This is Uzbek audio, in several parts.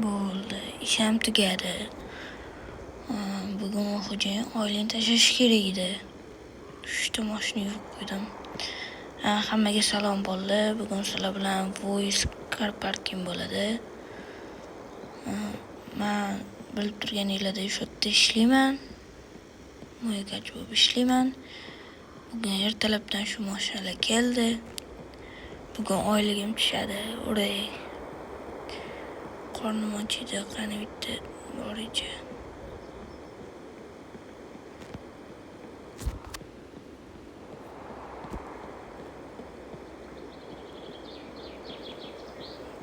Bo'ldi, ishim tugadi. Bugun xo'jayin oilani tashlashi kerak edi. Tushda mashina yuvib qo'ydim. Hammaga salom bo'ldi. Bugun sizlar bilan voice car parking bo'ladi. Men bilib turganinglarda shu yerda ishlayman. Mo'yqach bo'lib ishlayman. Bugun ertalabdan shu mashinalar keldi. Bugun oyligim tushadi. Uray. Qornim ochidi, qani bitta boricha.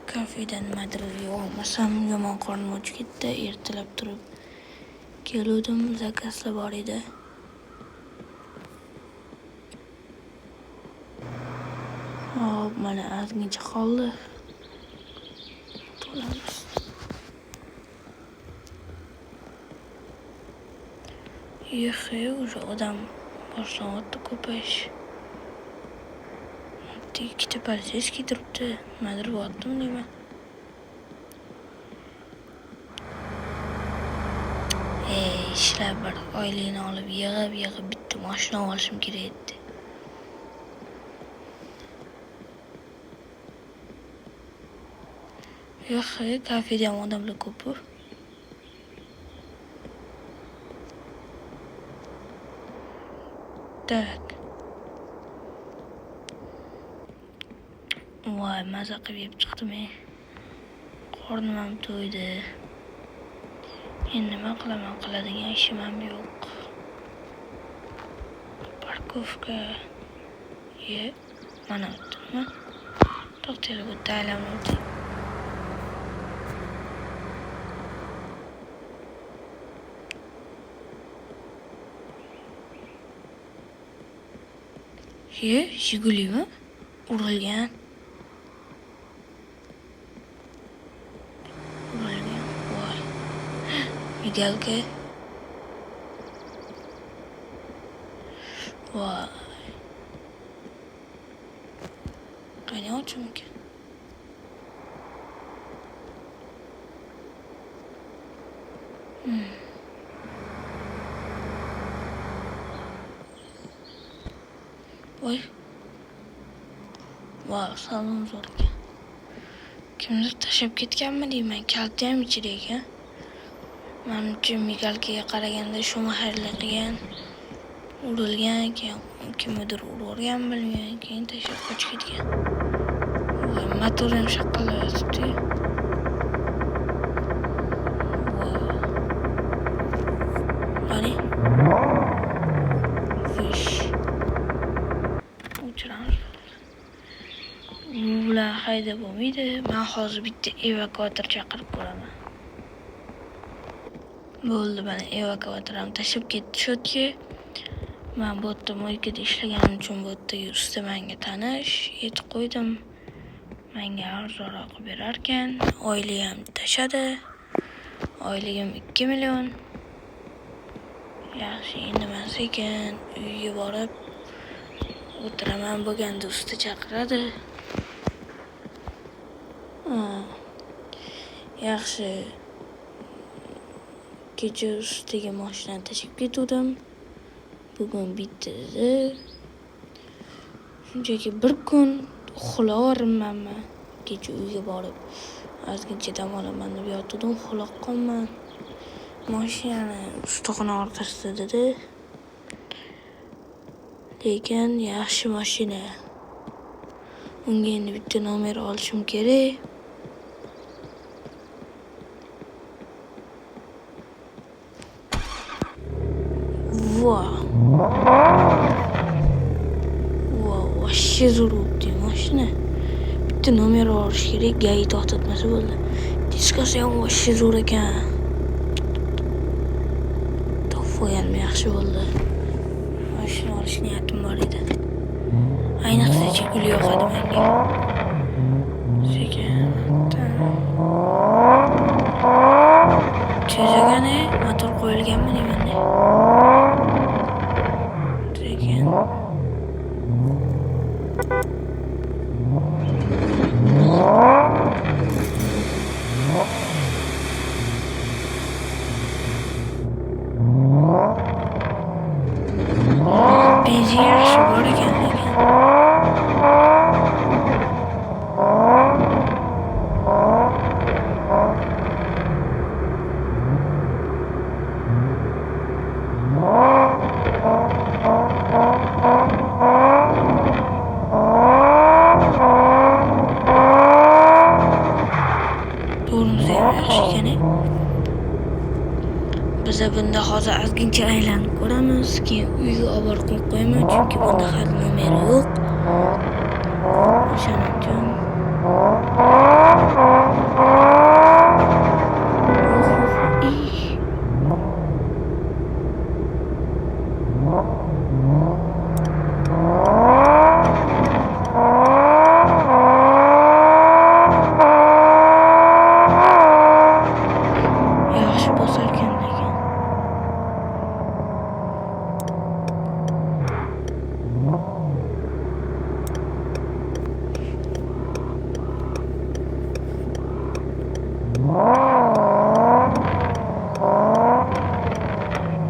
Kafedan nimadir yeyolmasam, yomon qornim ochib ketdi. Ertalab turib keluvdim, zakazlar bor edi. Hop, mana ozgincha qoldi. To'lamiz. Уже odam boshlanmoqda ko'payish. Ikkita politseyskiy turibdi. Nimadir bo'lyaptimi deyman. Ishlab bir oilayni olib yig'ib bitta mashina olishim kerak edi. Kafeda ham odamlar ko'p-ku. Tak. Voy, maza qilib yeb chiqdim. Qornim ham to'ydi. Endi nima qilaman, qiladigan ishim ham yo'q. Parkovka. Mana o'tdimmi? To'xtaylik, bu aylanib Jigulimi? Urilgan. Voy. Migalka. Voy. Qani ochimki? Voy. Voy, salon zo'r ekan. Kimdir tashlab ketganmi deyman, kalti ham ichida ekan. Menimcha migalkaga qaraganda shu mahalliy qilgan, urilgan, keyin kimdir urgan bilmayman, keyin tashlab qochib ketgan. Voy, motor ham shaqillayapti. Voy. Qani? Fish. Uchramiz. Bu bilan haydab bo'lmaydi. Men hozir bitta evakuator chaqirib ko'raman. Bo'ldi, mana evakuatorni tashlab ketdi shotga. Men bu yerda mo'ykada ishlaganim uchun bu yerda usta menga tanish, yetib qo'ydim. Menga arzonroq qilib berar ekan. Oylik ham tashadi. Oyligim 2 million. Yaxshi, endi men sekin uyga borib o'tiraman, bo'lganda usta chaqiradi. Yaxshi. Kecha ustiga mashinani tashib ketdim. Bugun bitta dedi. Shunchaki bir kun uxlayvermanmi. Kecha uyga borib ozgincha dam olaman deb yotdim, uxlab qolman. Mashinani ustixona orqasida dedi. Lekin yaxshi mashina. Unga endi bitta nomer olishim kerak. Вообще zo'r bo'ldi mashina. Bitta nomer olish kerak, gai to'xtatmasa bo'ldi. Diskasi ham вообще zo'r ekan. To'g'ri yaxshi bo'ldi. Mashina olish niyatim bor edi. Ayniqsa Jiguli yoqadi menga. Sekin. Chezagani motor qo'yilganmi deyman. Sekin. ko'rinishi ham yaxshi ekan. Biz bunda hozir ozgincha aylanib ko'ramiz, keyin uyga olib borib qo'yib qo'yaman, chunki bunda hali nomeri yo'q. O'shaning uchun yaxshi bosarkan lekin.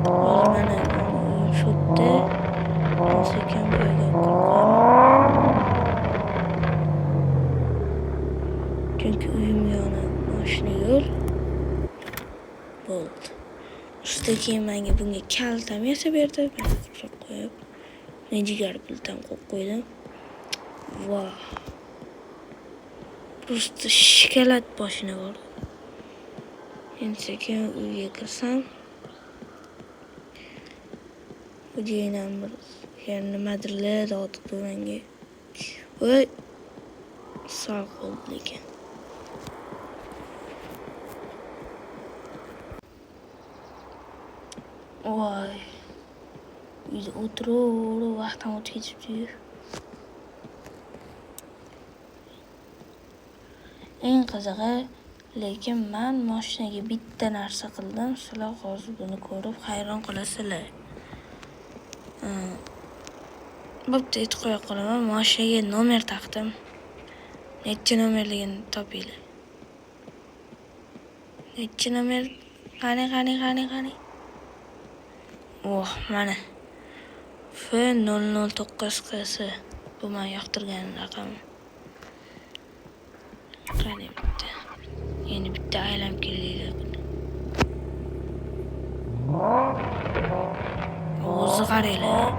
Hozir mana shu yerda sekin bu yerga kirib qo'yaman. Chunki uyim yoni mashina yo'l. Bo'ldi. Ustiga keyin menga bunga kalt ham yasab berdi. Ben qurib qo'yib, jigar pultam qo'yib qo'ydim. Voh. Просто shikolat mashina bor. Endi sekin uyga kirsam, xo'jayinam bir nimadirlar dotibdi menga. Voy, sog' bo'ldi lekin. Voy. Uyda o'tirib vaqtim o'tib ketibdi. Eng qizig'i, lekin men mashinaga bitta narsa qildim. Sizlar hozir buni ko'rib hayron qolasizlar. Bo'pti, aytib qo'ya qolaman. Mashinaga nomer taqdim. Necha nomerligini topinglar. Necha nomer? Qani. Oh, mana. F009QS. Bu men yoqtirgan raqamim. Qani bitta. Endi bitta aylanib kelaylik. O'zi qaranglar.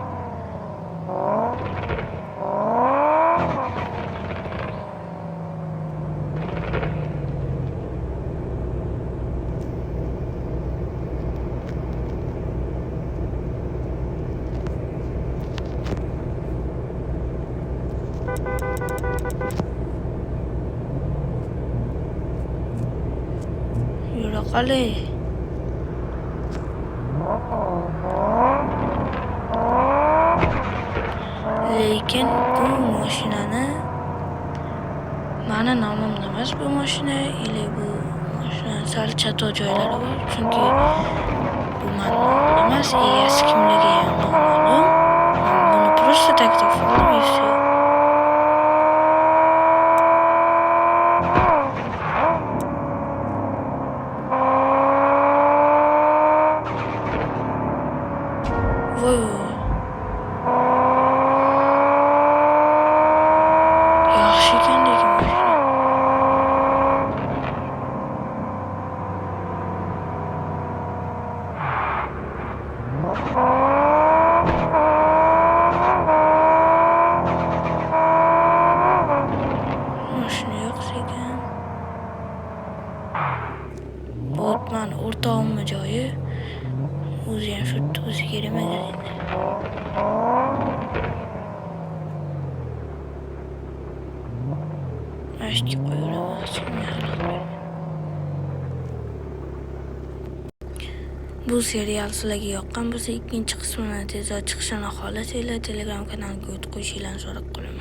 Yura qolay. Lekin bu mashinani meni nomimda emas bu mashina, ili bu mashina sal chato joylari bor, chunki bu meni nomim emas, egasi kimligi ham noma'lum. Men buni просто taklif qildim и все. Voy. Yaxshi ekan lekin mashina. Mashina yo'q ekan. Botman o'rtog'imni joyi. O'zi ham shu yerda o'zi kerak magazinda. Ashki qo'yaveraman. Bu serial sizlarga yoqqan bo'lsa, ikkinchi qismini tezroq chiqishini xohlasanglar, Telegram kanalimga o'tib qo'yishingizni so'rab qolaman.